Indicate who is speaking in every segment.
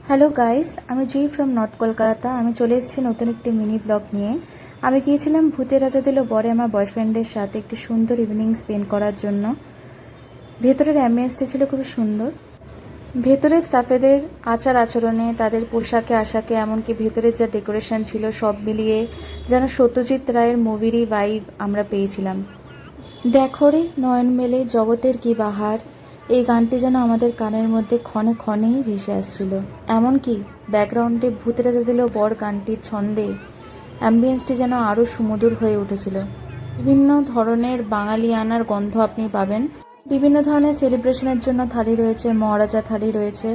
Speaker 1: Hello guys, আমি জুই from north Kolkata. আমি চলে এসেছি নতুন একটি মিনি ব্লগ নিয়ে। আমি গিয়েছিলাম ভূতের রাজা দিল বরে আমার বয়ফ্রেন্ডের সাথে একটি সুন্দর ইভিনিং স্পেন্ড করার জন্য। ভেতরের অ্যাম্বিয়েন্সটা ছিল খুবই সুন্দর। ভেতরের স্টাফেদের আচার আচরণে, তাদের পোশাকে আশাকে, এমনকি ভেতরের যা ডেকোরেশন ছিল সব মিলিয়ে যেন সত্যজিৎ রায়ের মুভিরই ভাইব আমরা পেয়েছিলাম। দেখো রে নয়ন মেলে জগতের কি বাহার, এই গানটি যেন আমাদের কানের মধ্যে ক্ষণে ক্ষণেই ভেসে আসছিল। এমনকি ব্যাকগ্রাউন্ডে ভূতেরা দিল বর গানটির ছন্দে অ্যাম্বিয়েন্সটি যেন আরও সুমধুর হয়ে উঠেছিল। বিভিন্ন ধরনের বাঙালিয়ানার গন্ধ আপনি পাবেন। বিভিন্ন ধরনের সেলিব্রেশনের জন্য থালি রয়েছে, মহারাজা থালি রয়েছে।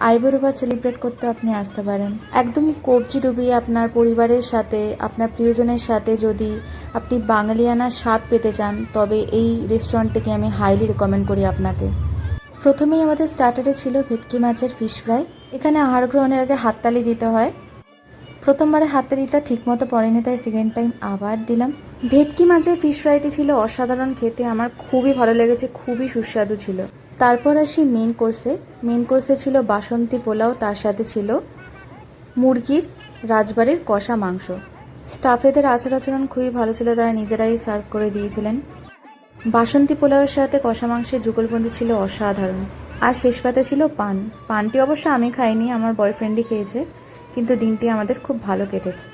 Speaker 1: আইবুড়ো ভাত সেলিব্রেট করতে আপনি আসতে পারেন। একদম কবজি ডুবিয়ে আপনার পরিবারের সাথে, আপনার প্রিয়জনের সাথে যদি আপনি বাঙালিয়ানার স্বাদ পেতে চান, তবে এই রেস্টুরেন্টটিকে আমি হাইলি রেকমেন্ড করি আপনাকে। প্রথমেই আমাদের স্টার্টারে ছিল ভেটকি মাছের ফিশ ফ্রাই। এখানে আহার গ্রহণের আগে হাততালি দিতে হয়। প্রথমবারে হাততালিটা ঠিকমতো পড়েনি, তাই সেকেন্ড টাইম আবার দিলাম। ভেটকি মাছের ফিশ ফ্রাইটি ছিল অসাধারণ খেতে, আমার খুবই ভালো লেগেছে, খুবই সুস্বাদু ছিল। তারপর আসি মেন কোর্সে। মেন কোর্সে ছিল বাসন্তী পোলাও, তার সাথে ছিল মুরগির রাজবাড়ির কষা মাংস। স্টাফেদের আচার আচরণ খুবই ভালো ছিল, তারা নিজেরাই সার্ভ করে দিয়েছিলেন। বাসন্তী পোলাওয়ের সাথে কষা মাংসের যুগলবন্দি ছিল অসাধারণ। আর শেষ পাতে ছিল পানটি অবশ্য আমি খাইনি, আমার বয়ফ্রেন্ডই খেয়েছে, কিন্তু দিনটি আমাদের খুব ভালো কেটেছে।